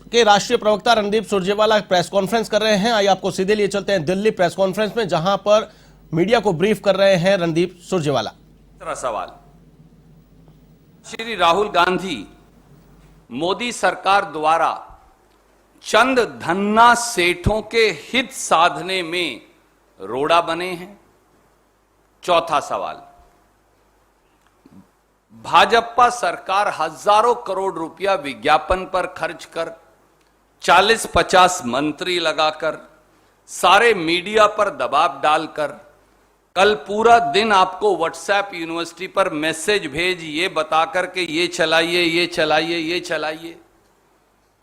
के राष्ट्रीय प्रवक्ता रणदीप सुरजेवाला प्रेस कॉन्फ्रेंस कर रहे हैं। आइए आपको सीधे लिए चलते हैं दिल्ली प्रेस कॉन्फ्रेंस में, जहां पर मीडिया को ब्रीफ कर रहे हैं रणदीप सुरजेवाला। दूसरा सवाल, श्री राहुल गांधी मोदी सरकार द्वारा चंद धन्ना सेठों के हित साधने में रोड़ा बने हैं। चौथा सवाल, भाजपा सरकार हजारों करोड़ रुपया विज्ञापन पर खर्च कर 40-50 मंत्री लगाकर सारे मीडिया पर दबाव डालकर कल पूरा दिन आपको व्हाट्सएप यूनिवर्सिटी पर मैसेज भेज ये बताकर के ये चलाइए ये चलाइए ये चलाइए,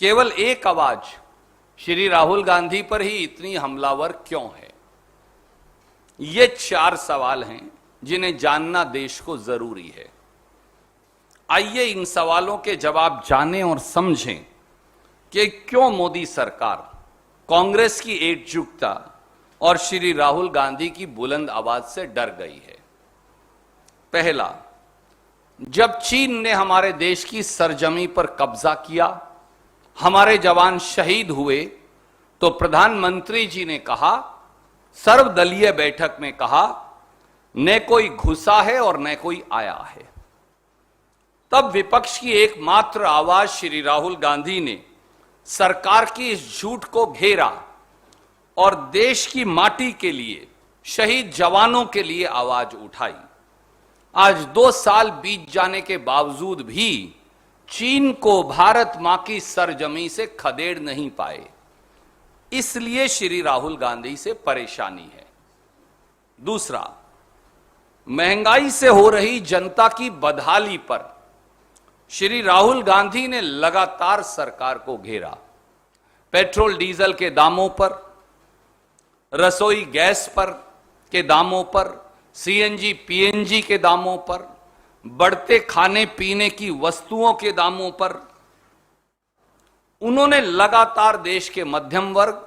केवल एक आवाज श्री राहुल गांधी पर ही इतनी हमलावर क्यों है? ये 4 सवाल हैं जिन्हें जानना देश को जरूरी है। आइए इन सवालों के जवाब जानें और समझें कि क्यों मोदी सरकार कांग्रेस की एकजुटता और श्री राहुल गांधी की बुलंद आवाज से डर गई है। पहला, जब चीन ने हमारे देश की सरजमी पर कब्जा किया, हमारे जवान शहीद हुए, तो प्रधानमंत्री जी ने कहा, सर्वदलीय बैठक में कहा, न कोई घुसा है और न कोई आया है। तब विपक्ष की एकमात्र आवाज श्री राहुल गांधी ने सरकार की इस झूठ को घेरा और देश की माटी के लिए, शहीद जवानों के लिए आवाज उठाई। आज 2 साल बीत जाने के बावजूद भी चीन को भारत मां की सरजमी से खदेड़ नहीं पाए, इसलिए श्री राहुल गांधी से परेशानी है। दूसरा, महंगाई से हो रही जनता की बदहाली पर श्री राहुल गांधी ने लगातार सरकार को घेरा। पेट्रोल डीजल के दामों पर, रसोई गैस पर के दामों पर, सीएनजी पीएनजी के दामों पर, बढ़ते खाने पीने की वस्तुओं के दामों पर उन्होंने लगातार देश के मध्यम वर्ग,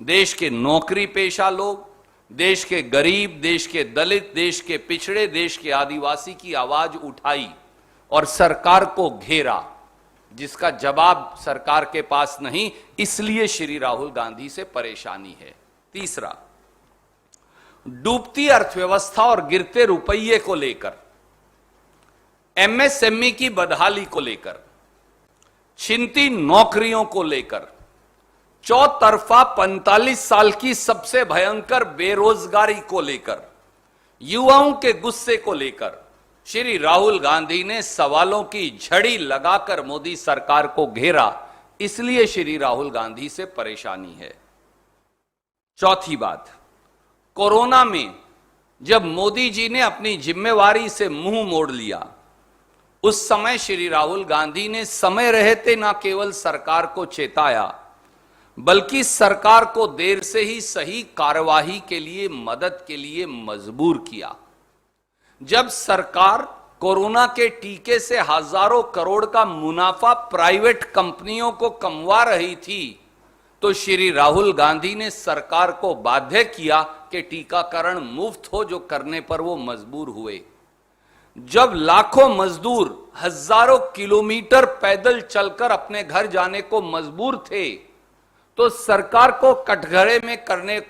देश के नौकरी पेशा लोग, देश के गरीब, देश के दलित, देश के पिछड़े, देश के आदिवासी की आवाज उठाई और सरकार को घेरा, जिसका जवाब सरकार के पास नहीं, इसलिए श्री राहुल गांधी से परेशानी है। तीसरा, डूबती अर्थव्यवस्था और गिरते रुपये को लेकर, एमएसएमई की बदहाली को लेकर, छिनती नौकरियों को लेकर, चौतरफा 45 साल की सबसे भयंकर बेरोजगारी को लेकर, युवाओं के गुस्से को लेकर श्री राहुल गांधी ने सवालों की झड़ी लगाकर मोदी सरकार को घेरा, इसलिए श्री राहुल गांधी से परेशानी है। चौथी बात, कोरोना में जब मोदी जी ने अपनी जिम्मेवारी से मुंह मोड़ लिया, उस समय श्री राहुल गांधी ने समय रहते न केवल सरकार को चेताया, बल्कि सरकार को देर से ही सही कार्यवाही के लिए, मदद के लिए मजबूर किया। जब सरकार कोरोना के टीके से हजारों करोड़ का मुनाफा प्राइवेट कंपनियों को कमवा रही थी, तो श्री राहुल गांधी ने सरकार को बाध्य किया कि टीकाकरण मुफ्त हो, जो करने पर वो मजबूर हुए। जब लाखों मजदूर हजारों किलोमीटर पैदल चलकर अपने घर जाने को मजबूर थे, तो सरकार को कटघरे में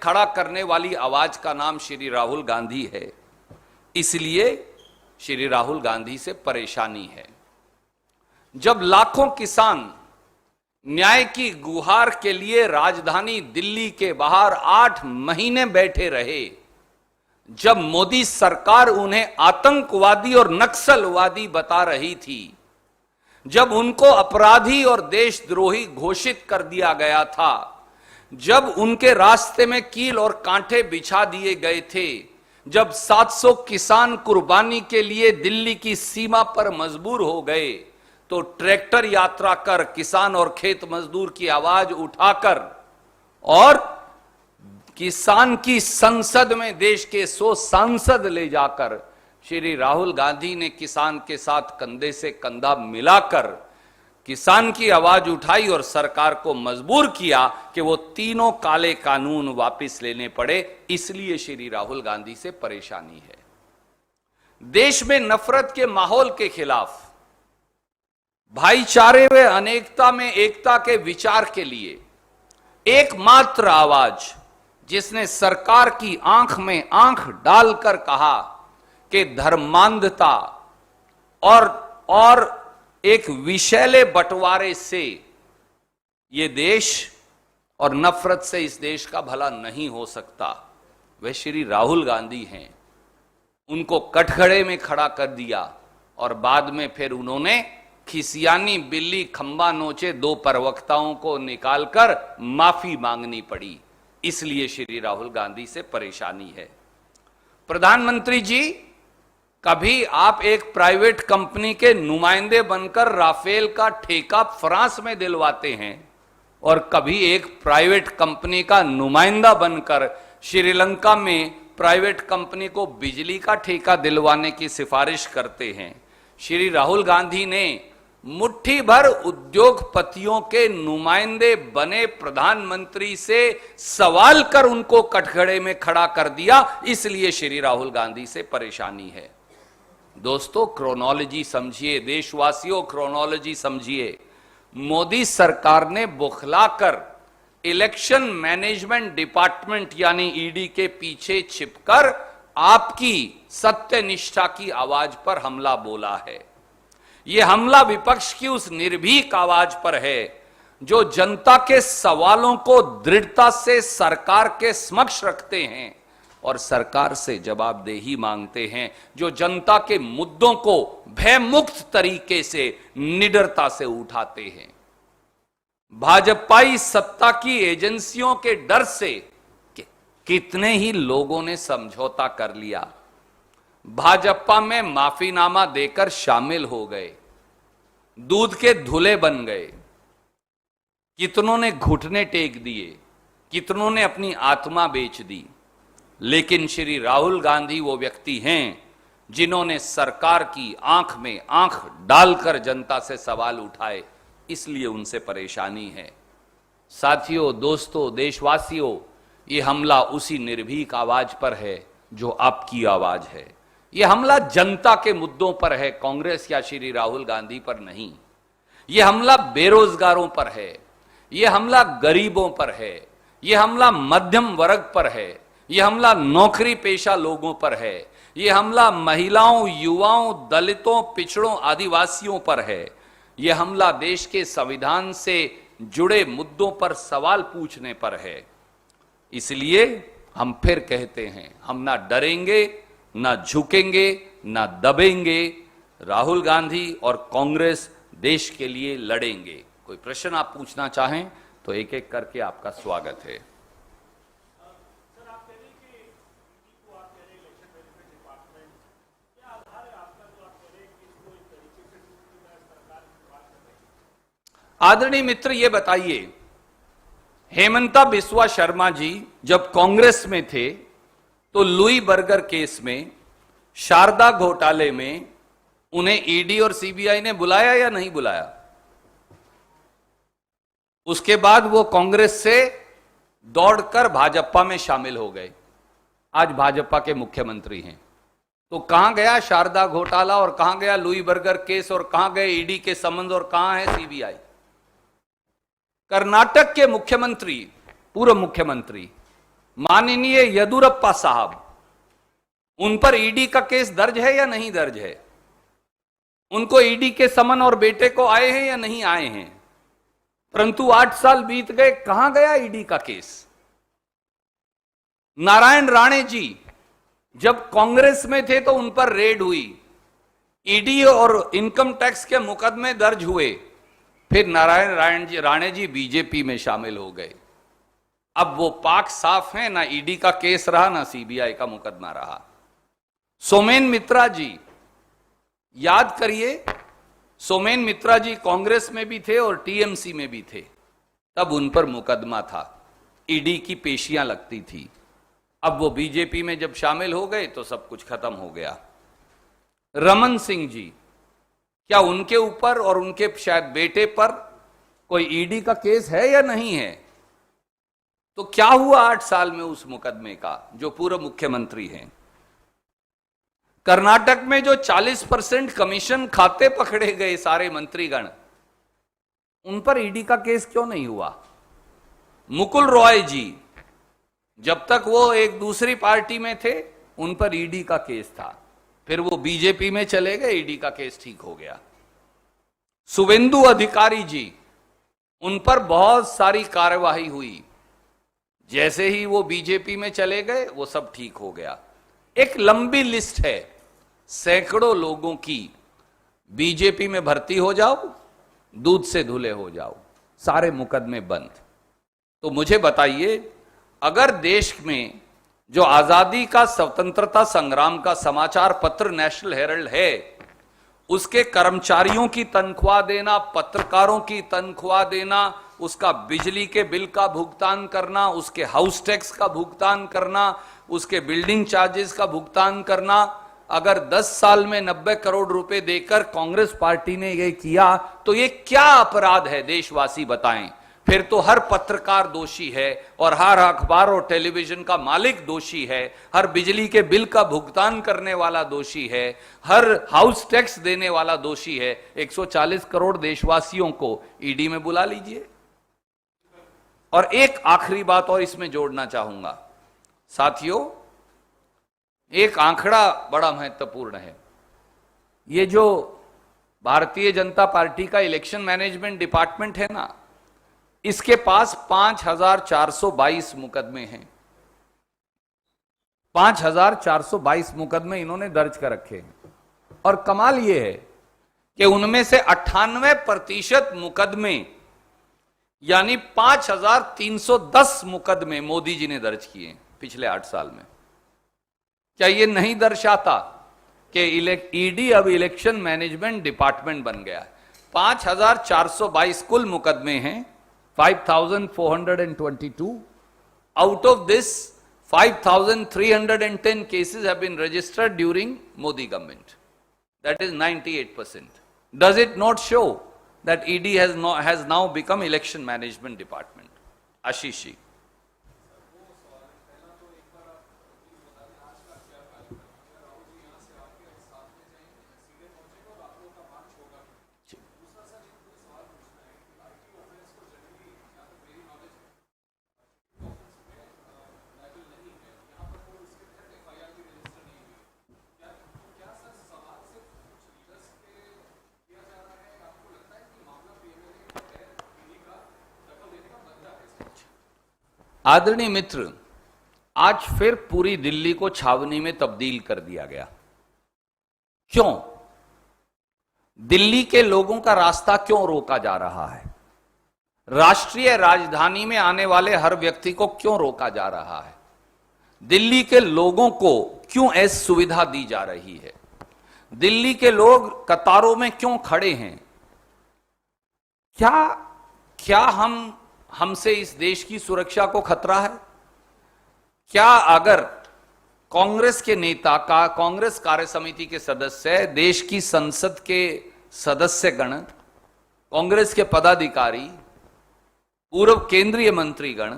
खड़ा करने वाली आवाज का नाम श्री राहुल गांधी है, इसलिए श्री राहुल गांधी से परेशानी है। जब लाखों किसान न्याय की गुहार के लिए राजधानी दिल्ली के बाहर 8 महीने बैठे रहे, जब मोदी सरकार उन्हें आतंकवादी और नक्सलवादी बता रही थी, जब उनको अपराधी और देशद्रोही घोषित कर दिया गया था, जब उनके रास्ते में कील और कांटे बिछा दिए गए थे, जब 700 किसान कुर्बानी के लिए दिल्ली की सीमा पर मजबूर हो गए, तो ट्रैक्टर यात्रा कर किसान और खेत मजदूर की आवाज उठाकर और किसान की संसद में देश के 100 सांसद ले जाकर श्री राहुल गांधी ने किसान के साथ कंधे से कंधा मिलाकर किसान की आवाज उठाई और सरकार को मजबूर किया कि वो तीनों काले कानून वापस लेने पड़े, इसलिए श्री राहुल गांधी से परेशानी है। देश में नफरत के माहौल के खिलाफ भाईचारे व अनेकता में एकता के विचार के लिए एकमात्र आवाज जिसने सरकार की आंख में आंख डालकर कहा कि धर्मांधता और एक विषैले बंटवारे से ये देश और नफरत से इस देश का भला नहीं हो सकता, वह श्री राहुल गांधी हैं। उनको कठघरे में खड़ा कर दिया और बाद में फिर उन्होंने खिसियानी बिल्ली खंबा नोचे दो प्रवक्ताओं को निकालकर माफी मांगनी पड़ी। इसलिए श्री राहुल गांधी से परेशानी है। प्रधानमंत्री जी, कभी आप एक प्राइवेट कंपनी के नुमाइंदे बनकर राफेल का ठेका फ्रांस में दिलवाते हैं और कभी एक प्राइवेट कंपनी का नुमाइंदा बनकर श्रीलंका में प्राइवेट कंपनी को बिजली का ठेका दिलवाने की सिफारिश करते हैं। श्री राहुल गांधी ने मुट्ठी भर उद्योगपतियों के नुमाइंदे बने प्रधानमंत्री से सवाल कर उनको कठघरे में खड़ा कर दिया। इसलिए श्री राहुल गांधी से परेशानी है। दोस्तों, क्रोनोलॉजी समझिए, देशवासियों क्रोनोलॉजी समझिए। मोदी सरकार ने बौखलाकर इलेक्शन मैनेजमेंट डिपार्टमेंट यानी ईडी के पीछे छिपकर आपकी सत्यनिष्ठा की आवाज पर हमला बोला है। यह हमला विपक्ष की उस निर्भीक आवाज पर है जो जनता के सवालों को दृढ़ता से सरकार के समक्ष रखते हैं और सरकार से जवाबदेही मांगते हैं, जो जनता के मुद्दों को भयमुक्त तरीके से निडरता से उठाते हैं। भाजपाई सत्ता की एजेंसियों के डर से कितने ही लोगों ने समझौता कर लिया, भाजपा में माफीनामा देकर शामिल हो गए, दूध के धुले बन गए। कितनों ने घुटने टेक दिए, कितनों ने अपनी आत्मा बेच दी। लेकिन श्री राहुल गांधी वो व्यक्ति हैं जिन्होंने सरकार की आंख में आंख डालकर जनता से सवाल उठाए, इसलिए उनसे परेशानी है। साथियों, दोस्तों, देशवासियों, ये हमला उसी निर्भीक आवाज पर है जो आपकी आवाज है। यह हमला जनता के मुद्दों पर है, कांग्रेस या श्री राहुल गांधी पर नहीं। यह हमला बेरोजगारों पर है, यह हमला गरीबों पर है, यह हमला मध्यम वर्ग पर है, यह हमला नौकरी पेशा लोगों पर है, यह हमला महिलाओं, युवाओं, दलितों, पिछड़ों, आदिवासियों पर है। यह हमला देश के संविधान से जुड़े मुद्दों पर सवाल पूछने पर है। इसलिए हम फिर कहते हैं, हम ना डरेंगे, ना झुकेंगे, ना दबेंगे। राहुल गांधी और कांग्रेस देश के लिए लड़ेंगे। कोई प्रश्न आप पूछना चाहें तो एक एक करके आपका स्वागत है। आदरणीय मित्र, ये बताइए, हेमंता बिस्वा शर्मा जी जब कांग्रेस में थे तो लुई बर्गर केस में, शारदा घोटाले में उन्हें ईडी और सीबीआई ने बुलाया या नहीं बुलाया? उसके बाद वो कांग्रेस से दौड़कर भाजपा में शामिल हो गए, आज भाजपा के मुख्यमंत्री हैं। तो कहां गया शारदा घोटाला और कहां गया लुई बर्गर केस और कहां गए ईडी के संबंध और कहां है सीबीआई? कर्नाटक के मुख्यमंत्री, पूर्व मुख्यमंत्री माननीय येदियुरप्पा साहब, उन पर ईडी का केस दर्ज है या नहीं दर्ज है? उनको ईडी के समन और बेटे को आए हैं या नहीं आए हैं? परंतु 8 साल बीत गए, कहां गया ईडी का केस? नारायण राणे जी जब कांग्रेस में थे तो उन पर रेड हुई, ईडी और इनकम टैक्स के मुकदमे दर्ज हुए, फिर नारायण राणे जी बीजेपी में शामिल हो गए। अब वो पाक साफ हैं, ना ईडी का केस रहा ना सीबीआई का मुकदमा रहा। सोमेन मित्रा जी, याद करिए, सोमेन मित्रा जी कांग्रेस में भी थे और टीएमसी में भी थे, तब उन पर मुकदमा था, ईडी की पेशियां लगती थी। अब वो बीजेपी में जब शामिल हो गए तो सब कुछ खत्म हो गया। रमन सिंह जी, क्या उनके ऊपर और उनके शायद बेटे पर कोई ईडी का केस है या नहीं है? तो क्या हुआ 8 साल में उस मुकदमे का, जो पूर्व मुख्यमंत्री हैं? कर्नाटक में जो 40% कमीशन खाते पकड़े गए सारे मंत्रीगण, उन पर ईडी का केस क्यों नहीं हुआ? मुकुल रॉय जी जब तक वो एक दूसरी पार्टी में थे उन पर ईडी का केस था, फिर वो बीजेपी में चले गए, ईडी का केस ठीक हो गया। शुभेंदु अधिकारी जी, उन पर बहुत सारी कार्यवाही हुई, जैसे ही वो बीजेपी में चले गए वो सब ठीक हो गया। एक लंबी लिस्ट है सैकड़ों लोगों की, बीजेपी में भर्ती हो जाओ, दूध से धुले हो जाओ, सारे मुकदमे बंद। तो मुझे बताइए, अगर देश में जो आजादी का, स्वतंत्रता संग्राम का समाचार पत्र नेशनल हेरल्ड है, उसके कर्मचारियों की तनख्वाह देना, पत्रकारों की तनख्वाह देना, उसका बिजली के बिल का भुगतान करना, उसके हाउस टैक्स का भुगतान करना, उसके बिल्डिंग चार्जेस का भुगतान करना, अगर 10 साल में 90 करोड़ रुपए देकर कांग्रेस पार्टी ने यह किया, तो ये क्या अपराध है देशवासी बताएं? फिर तो हर पत्रकार दोषी है और हर अखबार और टेलीविजन का मालिक दोषी है, हर बिजली के बिल का भुगतान करने वाला दोषी है, हर हाउस टैक्स देने वाला दोषी है। 140 करोड़ देशवासियों को ईडी में बुला लीजिए। और एक आखिरी बात और इसमें जोड़ना चाहूंगा साथियों, एक आंकड़ा बड़ा महत्वपूर्ण है। ये जो भारतीय जनता पार्टी का इलेक्शन मैनेजमेंट डिपार्टमेंट है ना, इसके पास 5422 मुकदमे हैं। 5422 मुकदमे इन्होंने दर्ज कर रखे हैं। और कमाल यह है कि उनमें से 98% मुकदमे यानी 5310 मुकदमे मोदी जी ने दर्ज किए पिछले 8 साल में। क्या यह नहीं दर्शाता कि ईडी अब इलेक्शन मैनेजमेंट डिपार्टमेंट बन गया है? 5422 कुल मुकदमे हैं, 5422. Out of this, 5310 cases have been registered during Modi government. That is 98%. Does it not show that ED has now become election management department? Ashish ji. आदरणीय मित्र, आज फिर पूरी दिल्ली को छावनी में तब्दील कर दिया गया। क्यों? दिल्ली के लोगों का रास्ता क्यों रोका जा रहा है? राष्ट्रीय राजधानी में आने वाले हर व्यक्ति को क्यों रोका जा रहा है? दिल्ली के लोगों को क्यों ऐसी सुविधा दी जा रही है? दिल्ली के लोग कतारों में क्यों खड़े हैं? क्या हमसे इस देश की सुरक्षा को खतरा है? क्या अगर कांग्रेस के नेता का, कांग्रेस कार्य समिति के सदस्य, देश की संसद के सदस्यगण, कांग्रेस के पदाधिकारी, पूर्व केंद्रीय मंत्रीगण,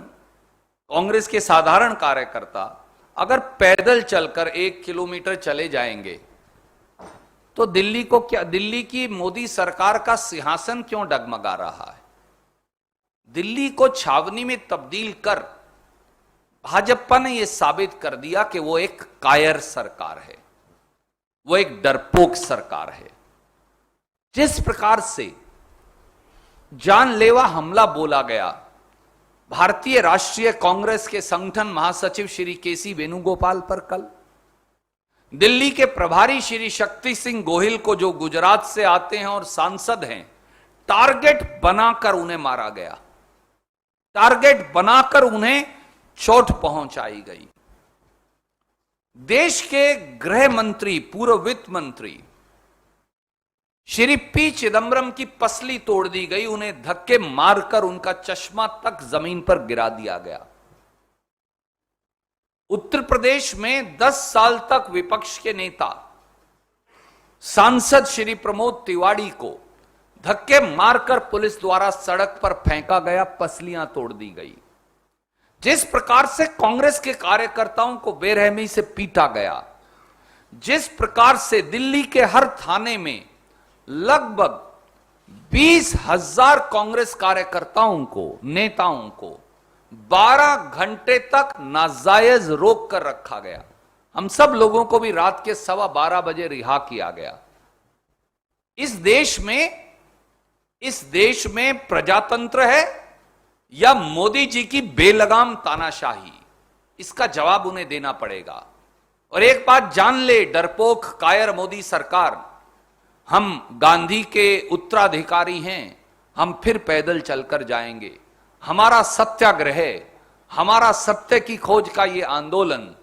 कांग्रेस के साधारण कार्यकर्ता अगर पैदल चलकर 1 किलोमीटर चले जाएंगे तो दिल्ली को क्या, दिल्ली की मोदी सरकार का सिंहासन क्यों डगमगा रहा है? दिल्ली को छावनी में तब्दील कर भाजपा ने यह साबित कर दिया कि वो एक कायर सरकार है, वो एक डरपोक सरकार है। जिस प्रकार से जानलेवा हमला बोला गया भारतीय राष्ट्रीय कांग्रेस के संगठन महासचिव श्री केसी वेणुगोपाल पर कल, दिल्ली के प्रभारी श्री शक्ति सिंह गोहिल को जो गुजरात से आते हैं और सांसद हैं, टारगेट बनाकर उन्हें मारा गया, टारगेट बनाकर उन्हें चोट पहुंचाई गई। देश के गृह मंत्री, पूर्व वित्त मंत्री श्री पी चिदंबरम की पसली तोड़ दी गई, उन्हें धक्के मारकर उनका चश्मा तक जमीन पर गिरा दिया गया। उत्तर प्रदेश में 10 साल तक विपक्ष के नेता सांसद श्री प्रमोद तिवारी को धक्के मारकर पुलिस द्वारा सड़क पर फेंका गया, पसलियां तोड़ दी गई। जिस प्रकार से कांग्रेस के कार्यकर्ताओं को बेरहमी से पीटा गया, जिस प्रकार से दिल्ली के हर थाने में लगभग 20,000 कांग्रेस कार्यकर्ताओं को, नेताओं को 12 घंटे तक नाजायज रोक कर रखा गया। हम सब लोगों को भी रात के 12:15 बजे रिहा किया गया। इस देश में प्रजातंत्र है या मोदी जी की बेलगाम तानाशाही, इसका जवाब उन्हें देना पड़ेगा। और एक बात जान ले डरपोक कायर मोदी सरकार, हम गांधी के उत्तराधिकारी हैं, हम फिर पैदल चलकर जाएंगे। हमारा सत्याग्रह, हमारा सत्य की खोज का ये आंदोलन,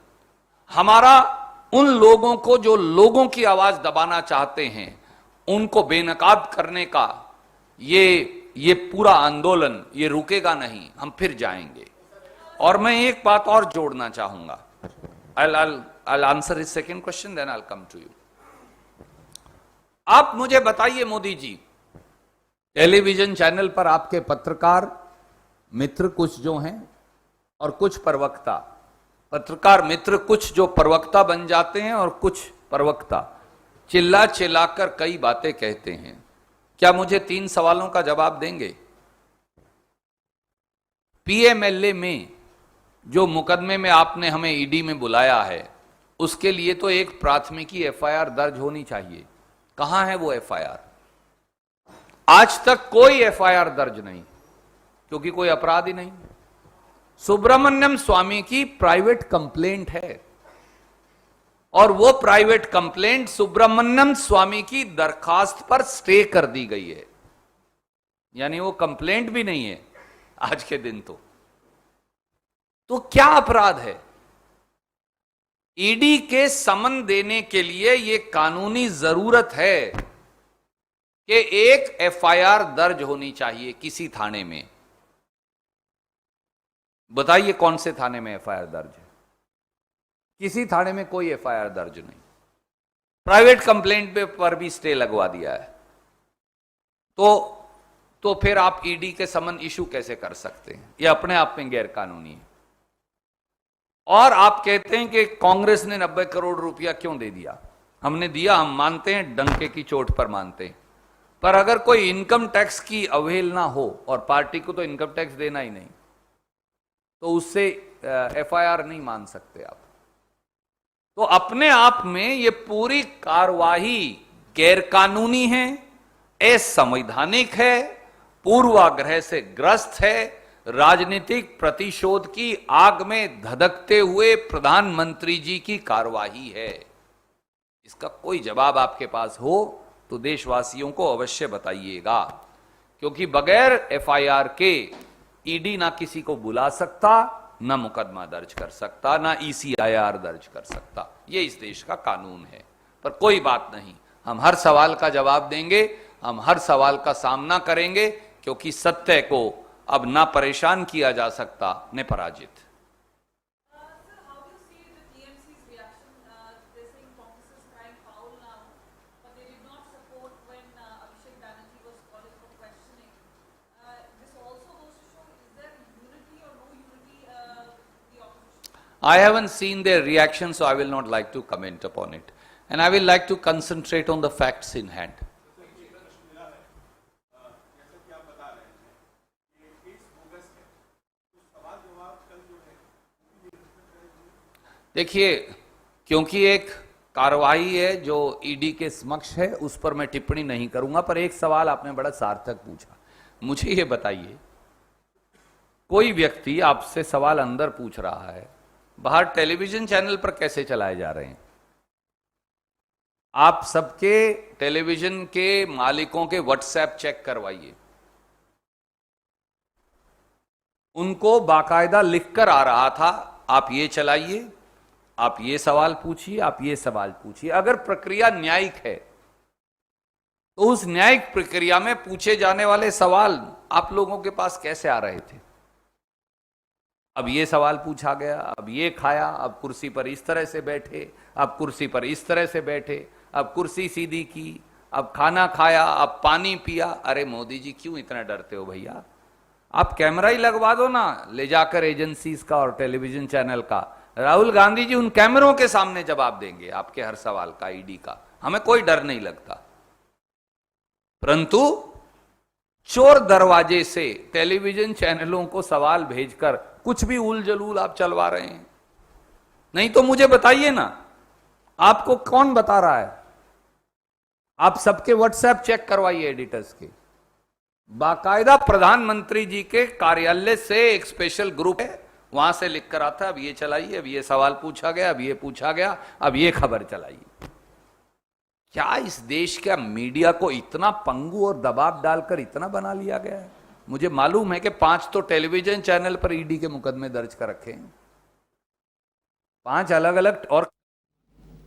हमारा उन लोगों को जो लोगों की आवाज दबाना चाहते हैं उनको बेनकाब करने का ये पूरा आंदोलन ये रुकेगा नहीं, हम फिर जाएंगे। और मैं एक बात और जोड़ना चाहूंगा। I'll answer his second question, then I'll come to you. आप मुझे बताइए मोदी जी, टेलीविजन चैनल पर आपके पत्रकार मित्र कुछ जो हैं और कुछ प्रवक्ता, पत्रकार मित्र कुछ जो प्रवक्ता बन जाते हैं और कुछ प्रवक्ता चिल्ला चिल्लाकर कई बातें कहते हैं। क्या मुझे 3 सवालों का जवाब देंगे? पीएमएलए में जो मुकदमे में आपने हमें ईडी में बुलाया है, उसके लिए तो एक प्राथमिकी एफआईआर दर्ज होनी चाहिए। कहां है वो एफआईआर? आज तक कोई एफआईआर दर्ज नहीं, क्योंकि कोई अपराध ही नहीं। सुब्रमण्यम स्वामी की प्राइवेट कंप्लेंट है और वो प्राइवेट कंप्लेंट सुब्रमण्यम स्वामी की दरखास्त पर स्टे कर दी गई है, यानी वो कंप्लेंट भी नहीं है आज के दिन। तो क्या अपराध है? ईडी के समन देने के लिए यह कानूनी जरूरत है कि एक एफआईआर दर्ज होनी चाहिए किसी थाने में। बताइए कौन से थाने में एफआईआर दर्ज है? किसी थाने में कोई एफआईआर दर्ज नहीं। प्राइवेट कंप्लेंट पर भी स्टे लगवा दिया है। तो फिर आप ईडी के समन इशू कैसे कर सकते हैं? यह अपने आप में गैर कानूनी है। और आप कहते हैं कि कांग्रेस ने 90 करोड़ रुपया क्यों दे दिया? हमने दिया, हम मानते हैं, डंके की चोट पर मानते हैं। पर अगर कोई इनकम टैक्स की अवहेलना हो, और पार्टी को तो इनकम टैक्स देना ही नहीं, तो उससे एफआईआर नहीं मान सकते आप। तो अपने आप में ये पूरी कार्यवाही गैरकानूनी है, असंवैधानिक है, पूर्वाग्रह से ग्रस्त है, राजनीतिक प्रतिशोध की आग में धधकते हुए प्रधानमंत्री जी की कार्यवाही है। इसका कोई जवाब आपके पास हो तो देशवासियों को अवश्य बताइएगा, क्योंकि बगैर एफआईआर के ईडी ना किसी को बुला सकता, ना मुकदमा दर्ज कर सकता, ना ईसीआईआर दर्ज कर सकता। ये इस देश का कानून है। पर कोई बात नहीं, हम हर सवाल का जवाब देंगे, हम हर सवाल का सामना करेंगे, क्योंकि सत्य को अब ना परेशान किया जा सकता, न पराजित। I haven't seen their reaction, so I will not like to comment upon it. And I will like to concentrate on the facts in hand. देखिए, क्योंकि एक कार्रवाई है जो ईडी के समक्ष है, उस पर मैं टिप्पणी नहीं करूंगा। पर एक सवाल आपने बड़ा सार्थक पूछा। मुझे ये बताइए, कोई व्यक्ति आपसे सवाल अंदर पूछ रहा है, बाहर टेलीविजन चैनल पर कैसे चलाए जा रहे हैं? आप सबके टेलीविजन के मालिकों के व्हाट्सएप चेक करवाइए, उनको बाकायदा लिखकर आ रहा था, आप ये चलाइए, आप ये सवाल पूछिए, आप ये सवाल पूछिए। अगर प्रक्रिया न्यायिक है तो उस न्यायिक प्रक्रिया में पूछे जाने वाले सवाल आप लोगों के पास कैसे आ रहे थे? अब ये सवाल पूछा गया, अब ये खाया, अब कुर्सी पर इस तरह से बैठे, अब कुर्सी पर इस तरह से बैठे, अब कुर्सी सीधी की, अब खाना खाया, अब पानी पिया। अरे मोदी जी, क्यों इतना डरते हो भैया? आप कैमरा ही लगवा दो ना, ले जाकर एजेंसीज का और टेलीविजन चैनल का, राहुल गांधी जी उन कैमरों के सामने जवाब देंगे आपके हर सवाल का, ईडी का, हमें कोई डर नहीं लगता। परंतु चोर दरवाजे से टेलीविजन चैनलों को सवाल भेजकर कुछ भी उल जलूल आप चलवा रहे हैं। नहीं तो मुझे बताइए ना, आपको कौन बता रहा है? आप सबके व्हाट्सएप चेक करवाइए एडिटर्स के, बाकायदा प्रधानमंत्री जी के कार्यालय से एक स्पेशल ग्रुप है, वहां से लिख कर आता है अब ये चलाइए, अब ये सवाल पूछा गया, अब ये पूछा गया, अब ये खबर चलाइए। क्या इस देश का मीडिया को इतना पंगु और दबाव डालकर इतना बना लिया गया है? मुझे मालूम है कि 5 तो टेलीविजन चैनल पर ईडी के मुकदमे दर्ज कर रखे हैं, 5 अलग अलग, और